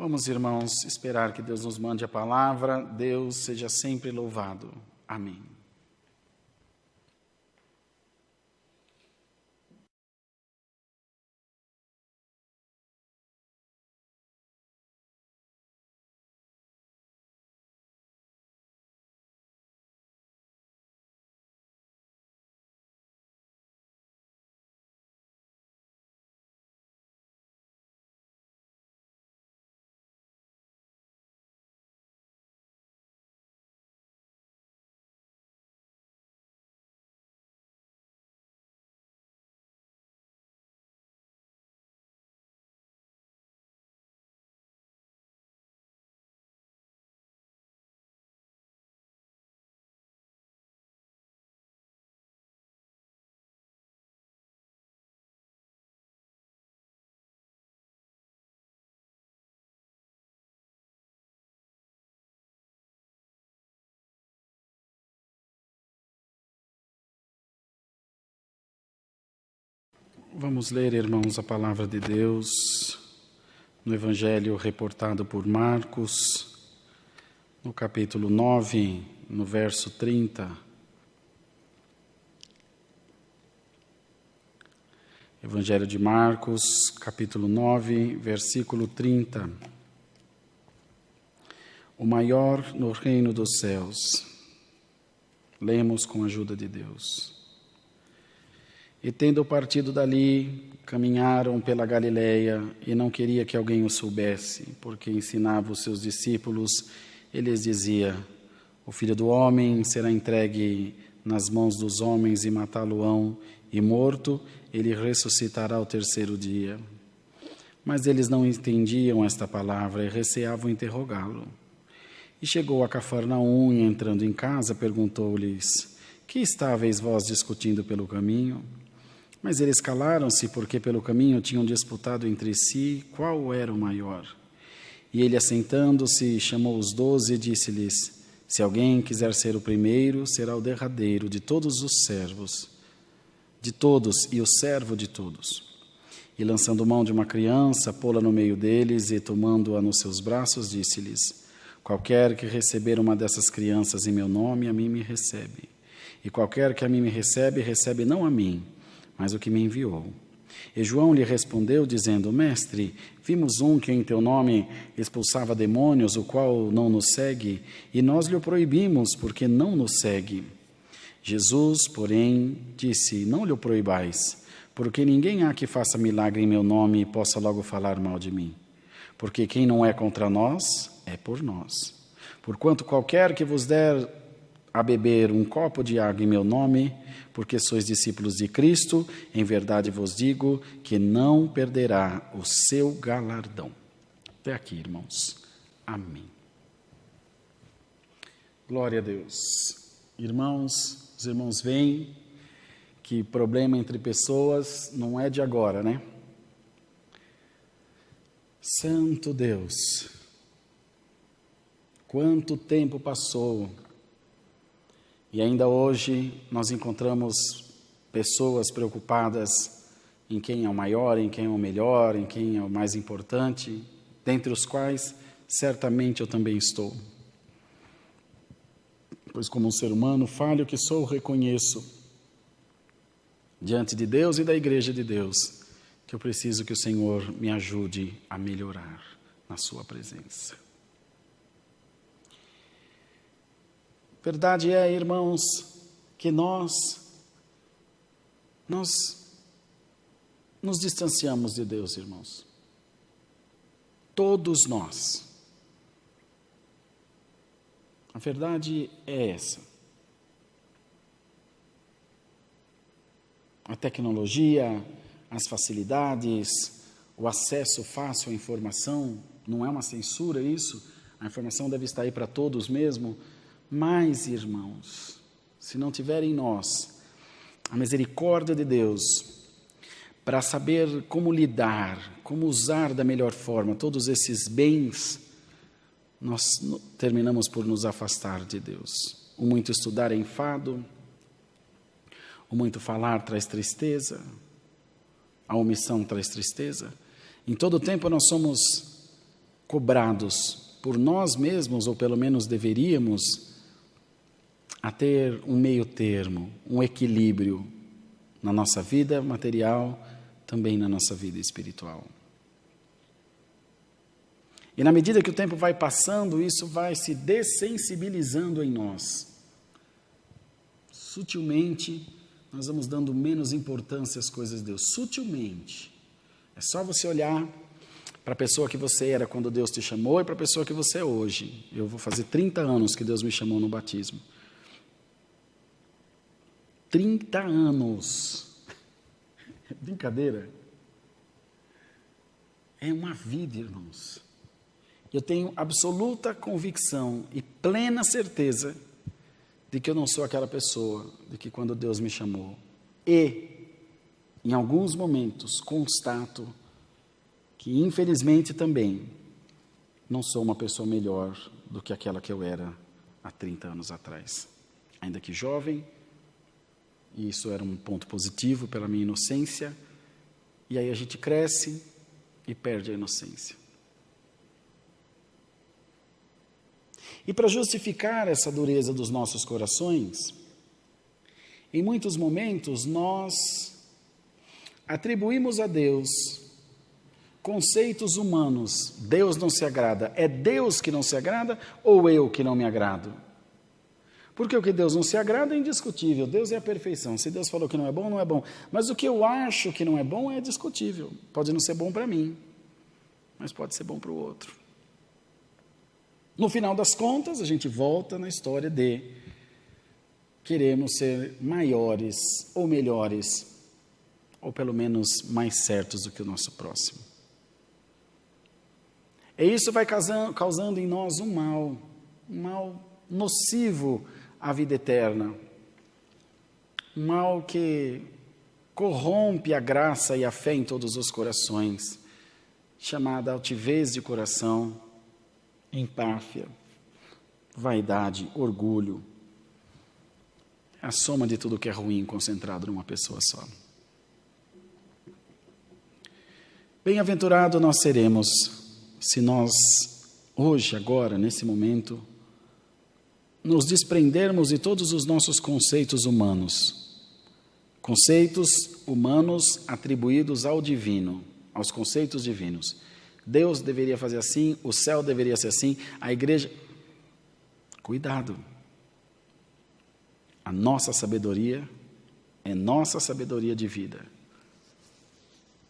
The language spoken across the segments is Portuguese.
Vamos, irmãos, esperar que Deus nos mande a palavra. Deus seja sempre louvado. Amém. Vamos ler, irmãos, a palavra de Deus no Evangelho reportado por Marcos, no capítulo 9, no verso 30. Evangelho de Marcos, capítulo 9, versículo 30. O maior no reino dos céus. Lemos com a ajuda de Deus. E tendo partido dali, caminharam pela Galileia, e não queria que alguém o soubesse, porque ensinava os seus discípulos, e lhes dizia: o Filho do Homem será entregue nas mãos dos homens e matá-lo-ão, e morto, ele ressuscitará ao terceiro dia. Mas eles não entendiam esta palavra e receavam interrogá-lo. E chegou a Cafarnaum, e entrando em casa, perguntou-lhes: que estáveis vós discutindo pelo caminho? Mas eles calaram-se, porque pelo caminho tinham disputado entre si qual era o maior. E ele, assentando-se, chamou os 12 e disse-lhes: se alguém quiser ser o primeiro, será o derradeiro de todos os servos, de todos e o servo de todos. E lançando mão de uma criança, pô-la no meio deles e, tomando-a nos seus braços, disse-lhes: qualquer que receber uma dessas crianças em meu nome, a mim me recebe. E qualquer que a mim me recebe, recebe não a mim, mas o que me enviou. E João lhe respondeu, dizendo: mestre, vimos um que em teu nome expulsava demônios, o qual não nos segue, e nós lhe o proibimos, porque não nos segue. Jesus, porém, disse: não lhe o proibais, porque ninguém há que faça milagre em meu nome e possa logo falar mal de mim. Porque quem não é contra nós, é por nós. Porquanto qualquer que vos der a beber um copo de água em meu nome, porque sois discípulos de Cristo, em verdade vos digo que não perderá o seu galardão. Até aqui, irmãos. Amém. Glória a Deus. Irmãos, os irmãos veem que problema entre pessoas não é de agora, né? Santo Deus, quanto tempo passou. E ainda hoje nós encontramos pessoas preocupadas em quem é o maior, em quem é o melhor, em quem é o mais importante, dentre os quais certamente eu também estou. Pois como um ser humano falho que sou, reconheço diante de Deus e da Igreja de Deus que eu preciso que o Senhor me ajude a melhorar na sua presença. Verdade é, irmãos, que nós nos distanciamos de Deus, irmãos. Todos nós. A verdade é essa. A tecnologia, as facilidades, o acesso fácil à informação, não é uma censura isso? A informação deve estar aí para todos mesmo. Mas, irmãos, se não tiver em nós a misericórdia de Deus para saber como lidar, como usar da melhor forma todos esses bens, nós terminamos por nos afastar de Deus. O muito estudar é enfado, o muito falar traz tristeza, a omissão traz tristeza. Em todo tempo nós somos cobrados por nós mesmos, ou pelo menos deveríamos, a ter um meio termo, um equilíbrio na nossa vida material, também na nossa vida espiritual. E na medida que o tempo vai passando, isso vai se dessensibilizando em nós. Sutilmente, nós vamos dando menos importância às coisas de Deus. Sutilmente. É só você olhar para a pessoa que você era quando Deus te chamou e para a pessoa que você é hoje. Eu vou fazer 30 anos que Deus me chamou no batismo. 30 anos. É brincadeira? É uma vida, irmãos. Eu tenho absoluta convicção e plena certeza de que eu não sou aquela pessoa de que quando Deus me chamou. E, em alguns momentos, constato que, infelizmente, também não sou uma pessoa melhor do que aquela que eu era há 30 anos atrás. Ainda que jovem, e isso era um ponto positivo pela minha inocência, e aí a gente cresce e perde a inocência. E para justificar essa dureza dos nossos corações, em muitos momentos nós atribuímos a Deus conceitos humanos. Deus não se agrada. É Deus que não se agrada ou eu que não me agrado? Porque o que Deus não se agrada é indiscutível. Deus é a perfeição. Se Deus falou que não é bom, não é bom. Mas o que eu acho que não é bom é discutível. Pode não ser bom para mim, mas pode ser bom para o outro. No final das contas, a gente volta na história de queremos ser maiores ou melhores, ou pelo menos mais certos do que o nosso próximo. E isso vai causando em nós um mal nocivo à vida eterna, um mal que corrompe a graça e a fé em todos os corações, chamada altivez de coração, empáfia, vaidade, orgulho. É a soma de tudo que é ruim concentrado numa pessoa só. Bem-aventurado nós seremos se nós, hoje, agora, nesse momento, nos desprendermos de todos os nossos conceitos humanos atribuídos ao divino, aos conceitos divinos. Deus deveria fazer assim, o céu deveria ser assim, a igreja... Cuidado. A nossa sabedoria é nossa sabedoria de vida.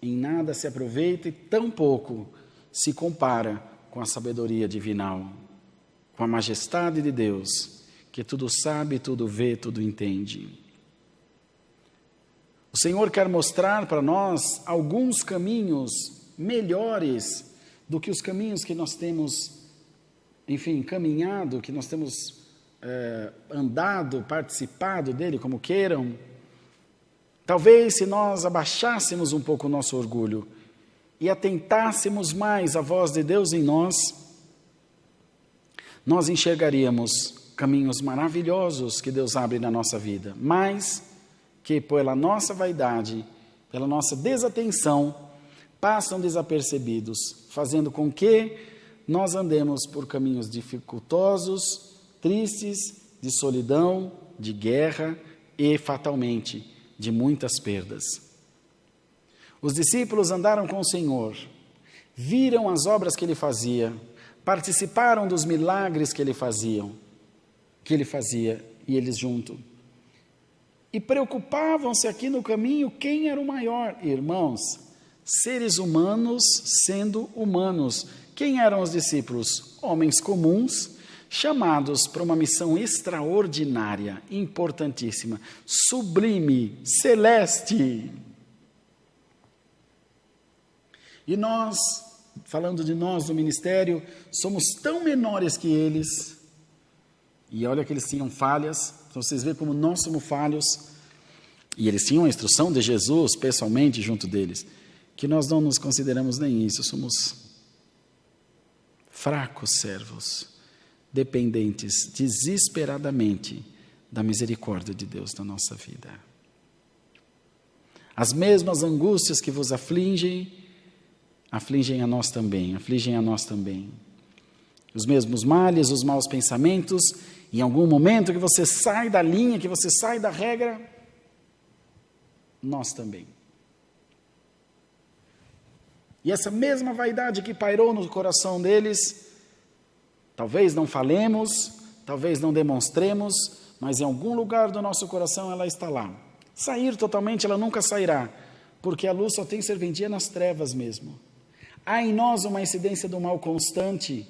Em nada se aproveita e tão pouco se compara com a sabedoria divinal, com a majestade de Deus, que tudo sabe, tudo vê, tudo entende. O Senhor quer mostrar para nós alguns caminhos melhores do que os caminhos que nós temos, caminhado, que nós temos andado, participado dele, como queiram. Talvez se nós abaixássemos um pouco o nosso orgulho e atentássemos mais à voz de Deus em nós, nós enxergaríamos caminhos maravilhosos que Deus abre na nossa vida, mas que pela nossa vaidade, pela nossa desatenção, passam desapercebidos, fazendo com que nós andemos por caminhos dificultosos, tristes, de solidão, de guerra e, fatalmente, de muitas perdas. Os discípulos andaram com o Senhor, viram as obras que Ele fazia, participaram dos milagres que Ele fazia, e eles juntos. E preocupavam-se aqui no caminho quem era o maior. Irmãos, seres humanos sendo humanos. Quem eram os discípulos? Homens comuns, chamados para uma missão extraordinária, importantíssima, sublime, celeste. E nós, falando de nós do ministério, somos tão menores que eles. E olha que eles tinham falhas, então vocês veem como nós somos falhos. E eles tinham a instrução de Jesus pessoalmente junto deles, que nós não nos consideramos nem isso, somos fracos servos, dependentes desesperadamente da misericórdia de Deus na nossa vida. As mesmas angústias que vos afligem, afligem a nós também, afligem a nós também. Os mesmos males, os maus pensamentos, em algum momento que você sai da linha, que você sai da regra, nós também. E essa mesma vaidade que pairou no coração deles, talvez não falemos, talvez não demonstremos, mas em algum lugar do nosso coração ela está lá. Sair totalmente ela nunca sairá, porque a luz só tem serventia nas trevas mesmo. Há em nós uma incidência do mal constante,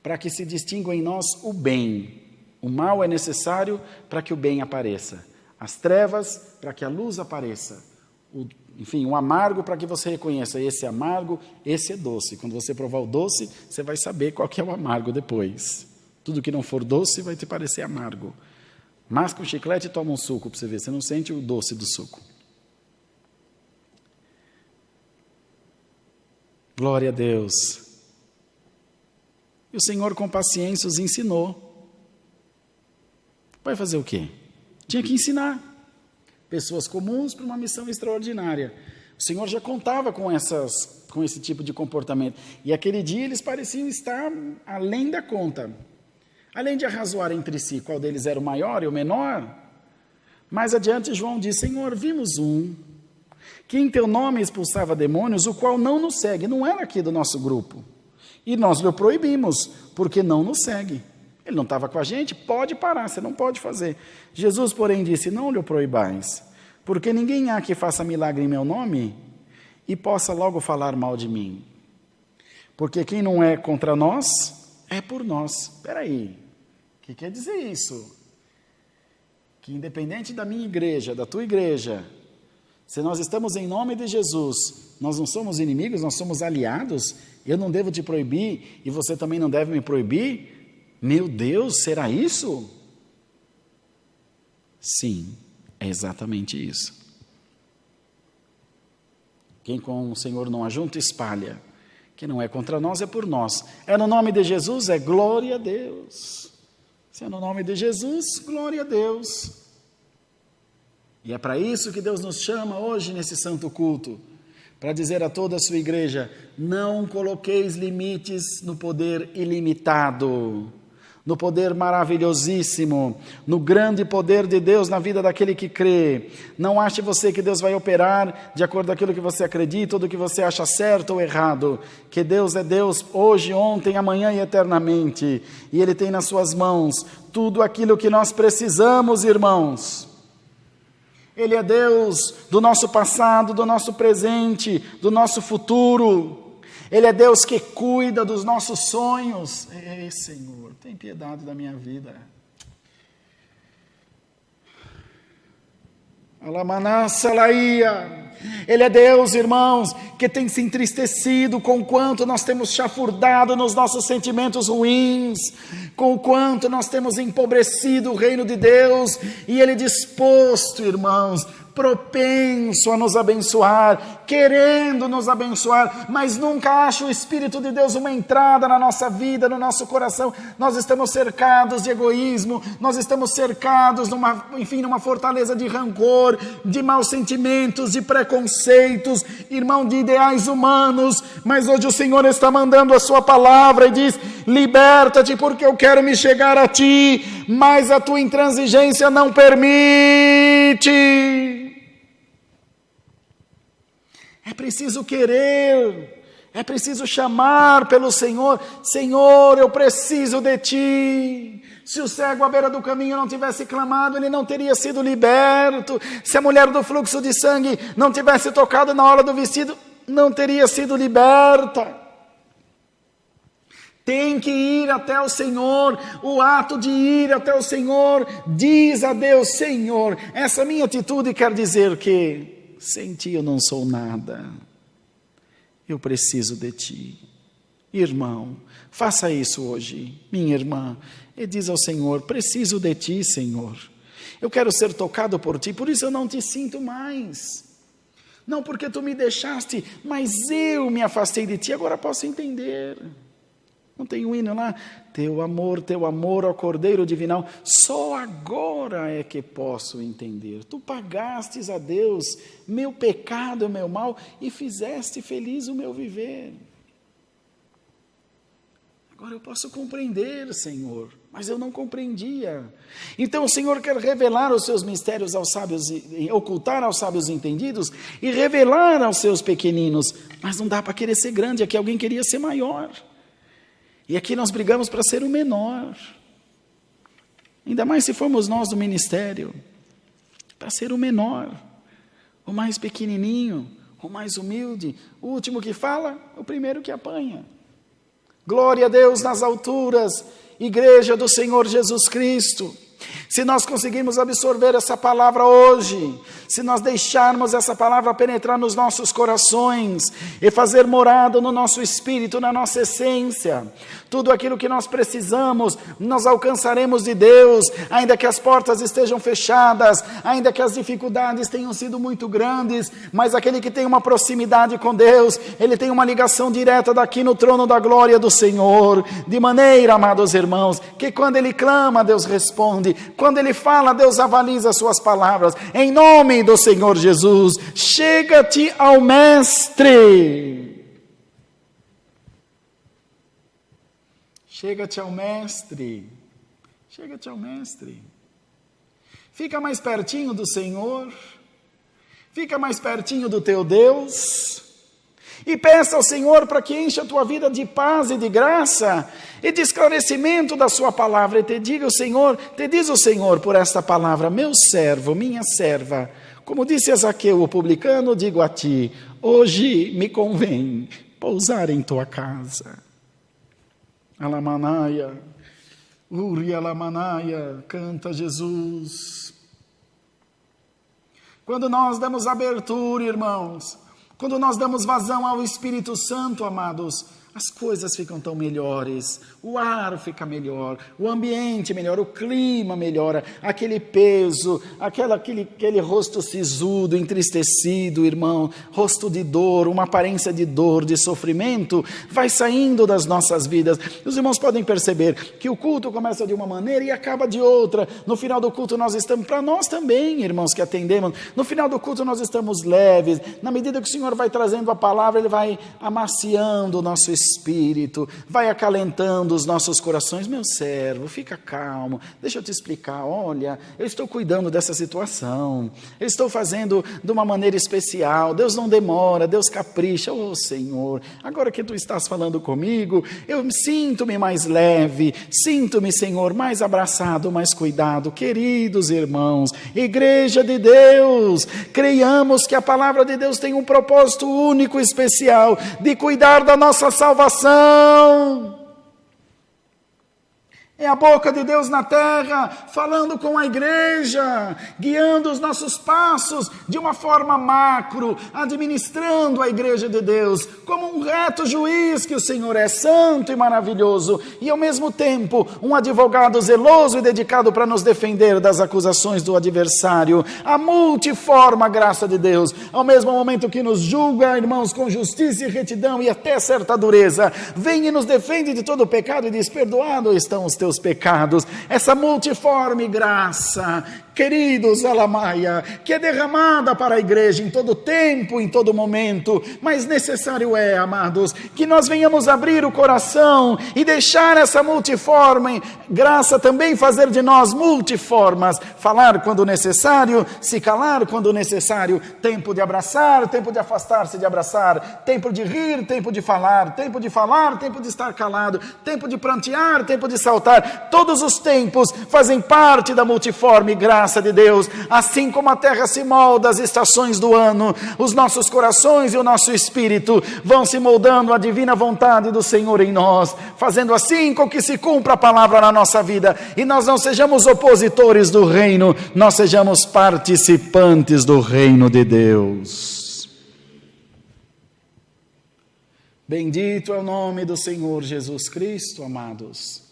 para que se distinga em nós o bem. O mal é necessário para que o bem apareça. As trevas para que a luz apareça. O amargo para que você reconheça, esse é amargo, esse é doce. Quando você provar o doce, você vai saber qual que é o amargo depois. Tudo que não for doce vai te parecer amargo. Masca um chiclete e toma um suco para você ver, você não sente o doce do suco. Glória a Deus. E o Senhor com paciência os ensinou. Vai fazer o quê? Tinha que ensinar. Pessoas comuns para uma missão extraordinária. O Senhor já contava com esse tipo de comportamento. E aquele dia eles pareciam estar além da conta. Além de arrazoar entre si qual deles era o maior e o menor, mais adiante João diz, Senhor, vimos um que em teu nome expulsava demônios, o qual não nos segue, não era aqui do nosso grupo. E nós lhe o proibimos, porque não nos segue. Ele não estava com a gente, pode parar, você não pode fazer. Jesus, porém, disse, não lhe o proibais, porque ninguém há que faça milagre em meu nome e possa logo falar mal de mim. Porque quem não é contra nós, é por nós. Espera aí, o que quer dizer isso? Que independente da minha igreja, da tua igreja, se nós estamos em nome de Jesus, nós não somos inimigos, nós somos aliados, eu não devo te proibir e você também não deve me proibir? Meu Deus, será isso? Sim, é exatamente isso. Quem com o Senhor não ajunta, espalha. Quem não é contra nós, é por nós. É no nome de Jesus, é glória a Deus. Se é no nome de Jesus, glória a Deus. E é para isso que Deus nos chama hoje nesse santo culto, para dizer a toda a sua igreja, não coloqueis limites no poder ilimitado, no poder maravilhosíssimo, no grande poder de Deus na vida daquele que crê. Não ache você que Deus vai operar de acordo com aquilo que você acredita, ou do que você acha certo ou errado, que Deus é Deus hoje, ontem, amanhã e eternamente, e Ele tem nas suas mãos tudo aquilo que nós precisamos, irmãos. Ele é Deus do nosso passado, do nosso presente, do nosso futuro. Ele é Deus que cuida dos nossos sonhos. Ei, Senhor, tem piedade da minha vida. Alamanasalaia. Ele é Deus, irmãos, que tem se entristecido com o quanto nós temos chafurdado nos nossos sentimentos ruins, com o quanto nós temos empobrecido o reino de Deus, e Ele disposto, irmãos, propenso a nos abençoar, querendo nos abençoar, mas nunca acha o Espírito de Deus uma entrada na nossa vida, no nosso coração. Nós estamos cercados de egoísmo, nós estamos cercados numa fortaleza de rancor, de maus sentimentos, de preconceitos, irmão, de ideais humanos, mas hoje o Senhor está mandando a sua palavra e diz, liberta-te porque eu quero me chegar a ti, mas a tua intransigência não permite. É preciso querer, é preciso chamar pelo Senhor. Senhor, eu preciso de ti. Se o cego à beira do caminho não tivesse clamado, ele não teria sido liberto. Se a mulher do fluxo de sangue não tivesse tocado na hora do vestido, não teria sido liberta. Tem que ir até o Senhor. O ato de ir até o Senhor diz a Deus, Senhor, essa minha atitude quer dizer que sem ti eu não sou nada, eu preciso de ti. Irmão, faça isso hoje, minha irmã, e diz ao Senhor, preciso de ti, Senhor, eu quero ser tocado por ti, por isso eu não te sinto mais, não porque tu me deixaste, mas eu me afastei de ti, agora posso entender. Não tem um hino lá? Teu amor, ó Cordeiro Divinal, só agora é que posso entender. Tu pagastes a Deus meu pecado, meu mal, e fizeste feliz o meu viver. Agora eu posso compreender, Senhor, mas eu não compreendia. Então o Senhor quer revelar os seus mistérios aos sábios, ocultar aos sábios entendidos e revelar aos seus pequeninos. Mas não dá para querer ser grande, aqui alguém queria ser maior. E aqui nós brigamos para ser o menor. Ainda mais se formos nós do ministério. Para ser o menor, o mais pequenininho, o mais humilde, o último que fala, o primeiro que apanha. Glória a Deus nas alturas, Igreja do Senhor Jesus Cristo. Se nós conseguirmos absorver essa palavra hoje, se nós deixarmos essa palavra penetrar nos nossos corações e fazer morada no nosso espírito, na nossa essência, tudo aquilo que nós precisamos, nós alcançaremos de Deus, ainda que as portas estejam fechadas, ainda que as dificuldades tenham sido muito grandes, mas aquele que tem uma proximidade com Deus, ele tem uma ligação direta daqui no trono da glória do Senhor, de maneira, amados irmãos, que quando ele clama, Deus responde, quando ele fala, Deus avaliza as suas palavras, em nome do Senhor Jesus, chega-te ao Mestre. Chega-te ao Mestre, chega-te ao Mestre, fica mais pertinho do Senhor, fica mais pertinho do teu Deus, e peça ao Senhor para que encha a tua vida de paz e de graça, e de esclarecimento da sua palavra, e te diz o Senhor por esta palavra, meu servo, minha serva, como disse a Zaqueu o publicano, digo a ti, hoje me convém pousar em tua casa. Alamanaia, Uri Alamanaia, canta Jesus. Quando nós damos abertura, irmãos, quando nós damos vazão ao Espírito Santo, amados, as coisas ficam tão melhores, o ar fica melhor, o ambiente melhora, o clima melhora, aquele peso, aquele rosto sisudo, entristecido, irmão, rosto de dor, uma aparência de dor, de sofrimento, vai saindo das nossas vidas. Os irmãos podem perceber que o culto começa de uma maneira e acaba de outra. No final do culto nós estamos, para nós também, irmãos que atendemos, no final do culto nós estamos leves, na medida que o Senhor vai trazendo a palavra, Ele vai amaciando o nosso espírito, vai acalentando os nossos corações. Meu servo, fica calmo, deixa eu te explicar, olha, eu estou cuidando dessa situação, eu estou fazendo de uma maneira especial, Deus não demora, Deus capricha, Senhor, agora que tu estás falando comigo, eu sinto-me mais leve, sinto-me, Senhor, mais abraçado, mais cuidado. Queridos irmãos, Igreja de Deus, creiamos que a palavra de Deus tem um propósito único e especial, de cuidar da nossa salvação. É a boca de Deus na terra, falando com a igreja, guiando os nossos passos de uma forma macro, administrando a igreja de Deus, como um reto juiz que o Senhor é, santo e maravilhoso, e ao mesmo tempo um advogado zeloso e dedicado para nos defender das acusações do adversário. A multiforme graça de Deus, ao mesmo momento que nos julga, irmãos, com justiça e retidão e até certa dureza, vem e nos defende de todo o pecado e diz, perdoados estão os teus pecados. Essa multiforme graça, queridos, Alamaia, que é derramada para a igreja em todo tempo, em todo momento, mas necessário é, amados, que nós venhamos abrir o coração e deixar essa multiforme graça também fazer de nós multiformas, falar quando necessário, se calar quando necessário, tempo de abraçar, tempo de afastar-se de abraçar, tempo de rir, tempo de falar, tempo de estar calado, tempo de prantear, tempo de saltar. Todos os tempos fazem parte da multiforme graça de Deus. Assim como a terra se molda às estações do ano, os nossos corações e o nosso espírito vão se moldando à divina vontade do Senhor em nós, fazendo assim com que se cumpra a palavra na nossa vida e nós não sejamos opositores do reino, nós sejamos participantes do reino de Deus. Bendito é o nome do Senhor Jesus Cristo, amados.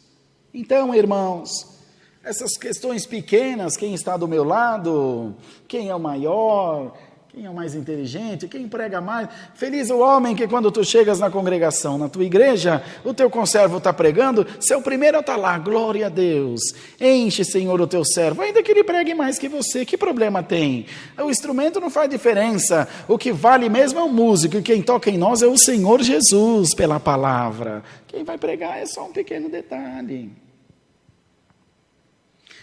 Então, irmãos, essas questões pequenas, quem está do meu lado, quem é o maior, quem é o mais inteligente, quem prega mais. Feliz o homem que quando tu chegas na congregação, na tua igreja, o teu conservo está pregando, seu primeiro está lá, glória a Deus. Enche, Senhor, o teu servo, ainda que ele pregue mais que você, que problema tem? O instrumento não faz diferença, o que vale mesmo é o músico, e quem toca em nós é o Senhor Jesus, pela palavra. Quem vai pregar é só um pequeno detalhe.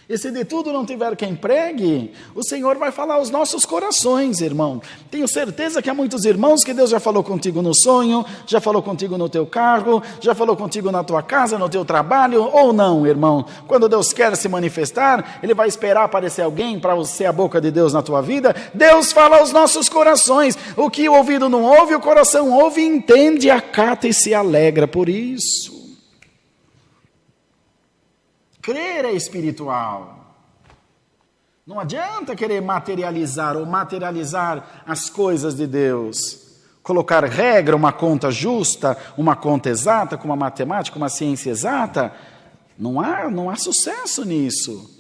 E se de tudo não tiver quem pregue, o Senhor vai falar aos nossos corações, irmão. Tenho certeza que há muitos irmãos que Deus já falou contigo no sonho, já falou contigo no teu carro, já falou contigo na tua casa, no teu trabalho, ou não, irmão. Quando Deus quer se manifestar, Ele vai esperar aparecer alguém para ser a boca de Deus na tua vida. Deus fala aos nossos corações. O que o ouvido não ouve, o coração ouve, entende, acata e se alegra por isso. Crer é espiritual. Não adianta querer materializar ou materializar as coisas de Deus. Colocar regra, uma conta justa, uma conta exata, como a matemática, uma ciência exata. Não há sucesso nisso.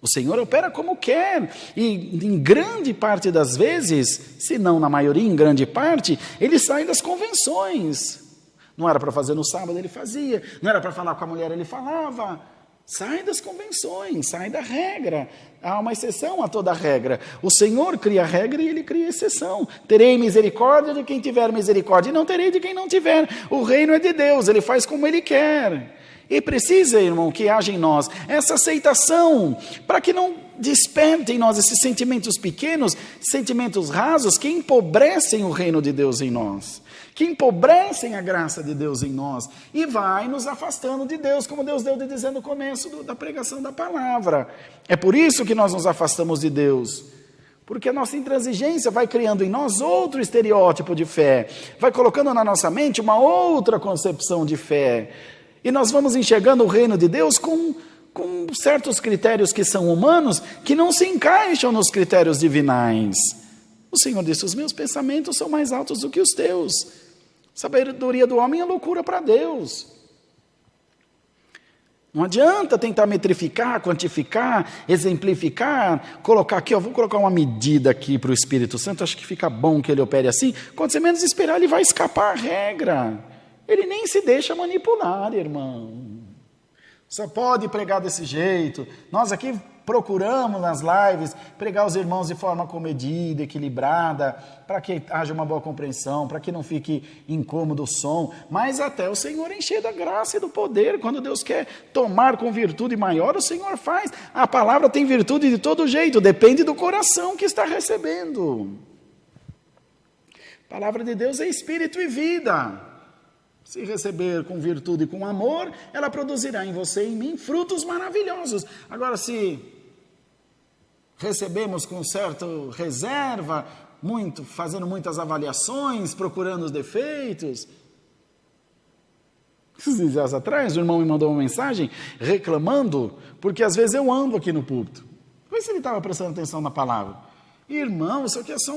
O Senhor opera como quer. E em grande parte das vezes, se não na maioria, em grande parte, Ele sai das convenções. Não era para fazer no sábado, Ele fazia. Não era para falar com a mulher, Ele falava. Sai das convenções, sai da regra. Há uma exceção a toda regra. O Senhor cria regra e Ele cria exceção. Terei misericórdia de quem tiver misericórdia e não terei de quem não tiver. O reino é de Deus, Ele faz como Ele quer. E precisa, irmão, que haja em nós essa aceitação, para que não desperte em nós esses sentimentos pequenos, sentimentos rasos, que empobrecem o reino de Deus em nós, que empobrecem a graça de Deus em nós, e vai nos afastando de Deus, como Deus deu de dizer no começo da pregação da palavra. É por isso que nós nos afastamos de Deus, porque a nossa intransigência vai criando em nós outro estereótipo de fé, vai colocando na nossa mente uma outra concepção de fé, e nós vamos enxergando o reino de Deus com certos critérios que são humanos, que não se encaixam nos critérios divinais. O Senhor disse, os meus pensamentos são mais altos do que os teus. Sabedoria do homem é loucura para Deus. Não adianta tentar metrificar, quantificar, exemplificar, colocar aqui, vou colocar uma medida aqui para o Espírito Santo, acho que fica bom que ele opere assim. Quando você menos esperar, ele vai escapar a regra. Ele nem se deixa manipular, irmão. Só pode pregar desse jeito. Nós aqui procuramos nas lives pregar os irmãos de forma comedida, equilibrada, para que haja uma boa compreensão, para que não fique incômodo o som, mas até o Senhor encher da graça e do poder. Quando Deus quer tomar com virtude maior, o Senhor faz. A palavra tem virtude de todo jeito, depende do coração que está recebendo. A palavra de Deus é espírito e vida. Se receber com virtude e com amor, ela produzirá em você e em mim frutos maravilhosos. Agora, se recebemos com certa reserva, fazendo muitas avaliações, procurando os defeitos. Esses dias atrás, o irmão me mandou uma mensagem reclamando, porque às vezes eu ando aqui no púlpito. Vê se ele estava prestando atenção na palavra. Irmão, isso aqui é só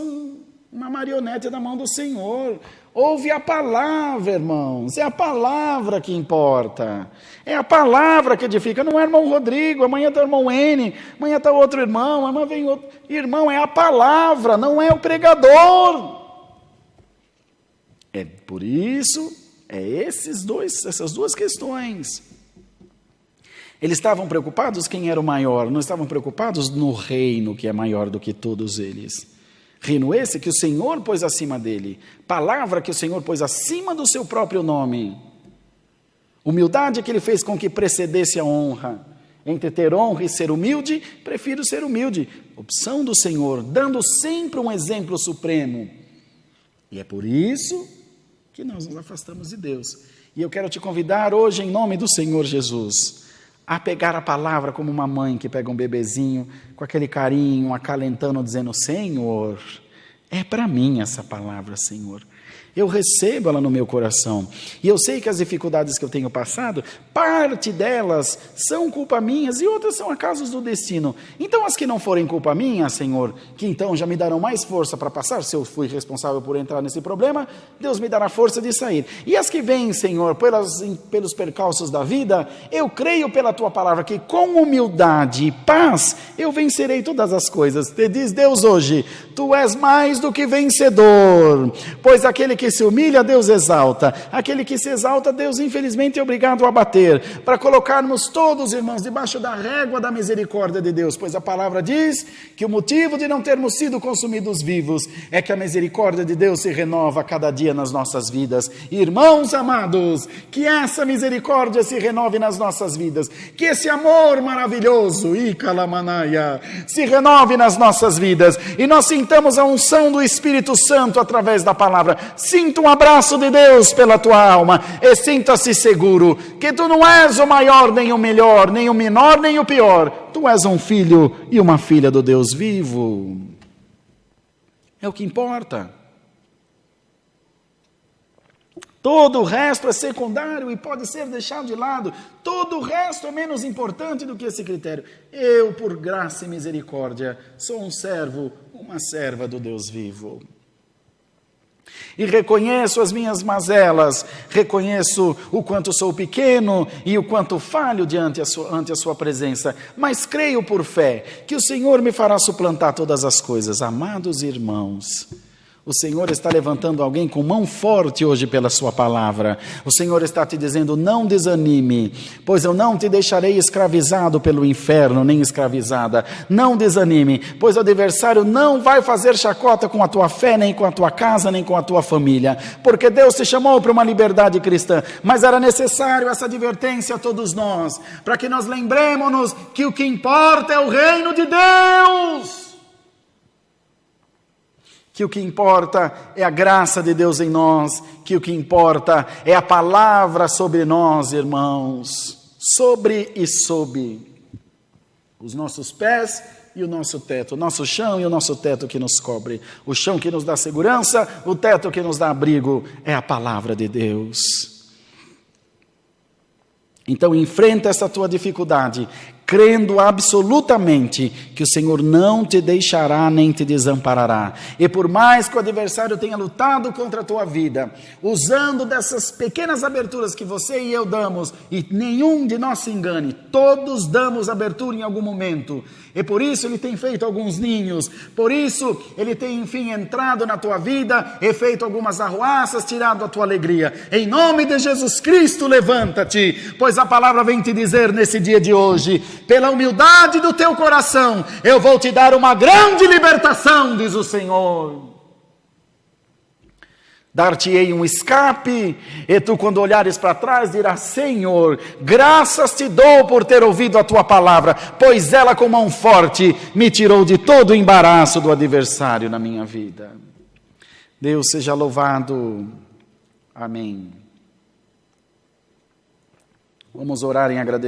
uma marionete da mão do Senhor. Ouve a palavra, irmãos. É a palavra que importa. É a palavra que edifica. Não é irmão Rodrigo, amanhã está o irmão N, amanhã está outro irmão, amanhã vem outro. Irmão, é a palavra, não é o pregador. É por isso, essas duas questões. Eles estavam preocupados quem era o maior, não estavam preocupados no reino que é maior do que todos eles. Reino esse que o Senhor pôs acima dele. Palavra que o Senhor pôs acima do seu próprio nome. Humildade que ele fez com que precedesse a honra. Entre ter honra e ser humilde, prefiro ser humilde. Opção do Senhor, dando sempre um exemplo supremo. E é por isso que nós nos afastamos de Deus. E eu quero te convidar hoje, em nome do Senhor Jesus, a pegar a palavra como uma mãe que pega um bebezinho, com aquele carinho, acalentando, dizendo, Senhor, é para mim essa palavra, Senhor. Eu recebo ela no meu coração. E eu sei que as dificuldades que eu tenho passado, parte delas são culpa minhas e outras são acasos do destino. Então as que não forem culpa minha, Senhor, que então já me darão mais força para passar, se eu fui responsável por entrar nesse problema, Deus me dará força de sair. E as que vêm, Senhor, pelos percalços da vida, eu creio pela Tua palavra que com humildade e paz eu vencerei todas as coisas. Te diz Deus hoje, Tu és mais mais do que vencedor. Pois aquele que se humilha, Deus exalta. Aquele que se exalta, Deus infelizmente é obrigado a bater. Para colocarmos todos, irmãos, debaixo da régua da misericórdia de Deus. Pois a palavra diz que o motivo de não termos sido consumidos vivos é que a misericórdia de Deus se renova a cada dia nas nossas vidas. Irmãos amados, que essa misericórdia se renove nas nossas vidas. Que esse amor maravilhoso, Ikalamanaia, se renove nas nossas vidas. E nós sintamos a unção do Espírito Santo através da palavra. Sinta um abraço de Deus pela tua alma e sinta-se seguro que tu não és o maior, nem o melhor, nem o menor, nem o pior. Tu és um filho e uma filha do Deus vivo. É o que importa. Todo o resto é secundário e pode ser deixado de lado. Todo o resto é menos importante do que esse critério. Eu, por graça e misericórdia, sou um servo, uma serva do Deus vivo. E reconheço as minhas mazelas, reconheço o quanto sou pequeno e o quanto falho ante a sua presença, mas creio por fé que o Senhor me fará suplantar todas as coisas. Amados irmãos, o Senhor está levantando alguém com mão forte hoje pela sua palavra. O Senhor está te dizendo, não desanime, pois eu não te deixarei escravizado pelo inferno, nem escravizada. Não desanime, pois o adversário não vai fazer chacota com a tua fé, nem com a tua casa, nem com a tua família. Porque Deus te chamou para uma liberdade cristã, mas era necessário essa advertência a todos nós, para que nós lembremos-nos que o que importa é o reino de Deus. Que o que importa é a graça de Deus em nós, que o que importa é a palavra sobre nós, irmãos, sobre e sob os nossos pés e o nosso teto, o nosso chão e o nosso teto que nos cobre. O chão que nos dá segurança, o teto que nos dá abrigo é a palavra de Deus. Então enfrenta essa tua dificuldade, crendo absolutamente que o Senhor não te deixará nem te desamparará. E por mais que o adversário tenha lutado contra a tua vida, usando dessas pequenas aberturas que você e eu damos, e nenhum de nós se engane, todos damos abertura em algum momento, e por isso ele tem feito alguns ninhos, por isso ele tem enfim entrado na tua vida e feito algumas arruaças, tirado a tua alegria. Em nome de Jesus Cristo, levanta-te, pois a palavra vem te dizer nesse dia de hoje, pela humildade do teu coração, eu vou te dar uma grande libertação, diz o Senhor. Dar-te-ei um escape, e tu, quando olhares para trás, dirás, Senhor, graças te dou por ter ouvido a tua palavra, pois ela com mão forte me tirou de todo o embaraço do adversário na minha vida. Deus seja louvado. Amém. Vamos orar em agradecimento.